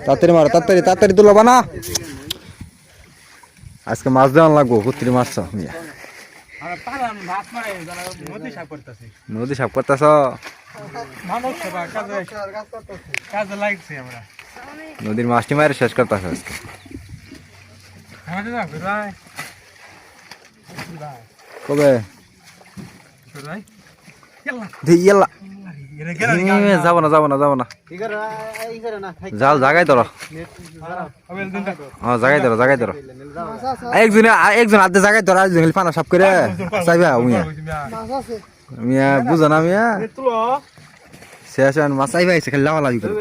তাড়াতাড়ি মারো, তাড়াতাড়ি তাড়াতাড়ি তুলবা না। আজকে মাছ দেওয়ান লাগবো। কুত্রি মারছ নদী সাপ করতেছ? নদীর মাছটি মারে শেষ করতেছ আজকে। কবে যাবো না যাবো না যাবো না, যাও জাগাই ধরো। জাগাই ধরো জাগাই ধরো। একজন আধে জাগাই ধরো, আরেকজন পানা সাপ করে চাইবা। মিয়া মিয়া বুঝো না মিয়া, শেষ মাছ চাইবা আইসে খালি লাভা লাগি করে।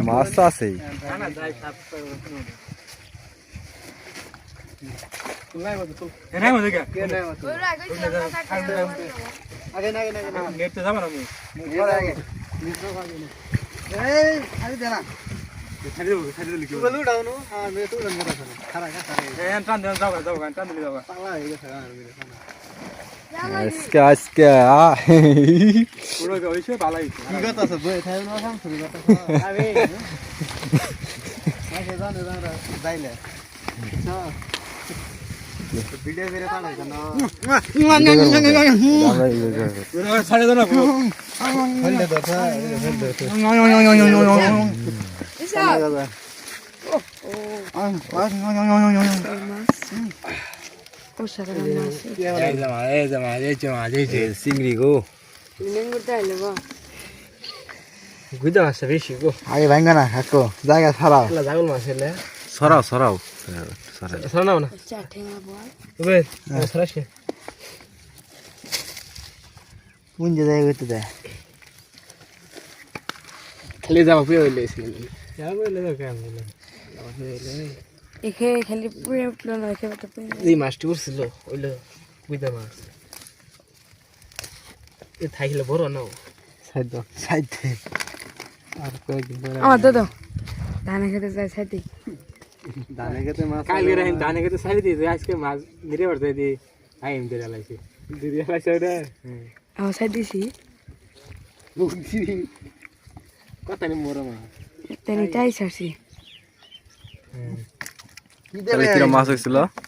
মাছ তো আছেই। আজকে আজকে চিংড়ি গো আগে ভাঙ্গা না কাকো, জায়গা ছাড়াও সরাও সরাও সরাও না। কোন যে জায়গা করতে দেয় খালি যাওয়া পুয়ে হইলে খালি পুরে উঠলো না, এই মাছটি উঠছিল ওইলো বুঝতে মাছ এ থাকলে বড় না সাইডে আর কয়েকদিন পরে আমার দাদা ধানে খেতে যায় সাইডে। ধানে খেতে মাছ কালকে রাইন ধানে খেতে ছাড়ি দিয়েছে, আজকে মাছ ধরে পড়তে দিয়ে আইম ধরে লাইছে ধরে লাইছে ওটা। আমার সাইড দিছি কথা নেই বড় মাছ তাই চাই ছাড়ছি। কিরম মাছ হয়েছিল?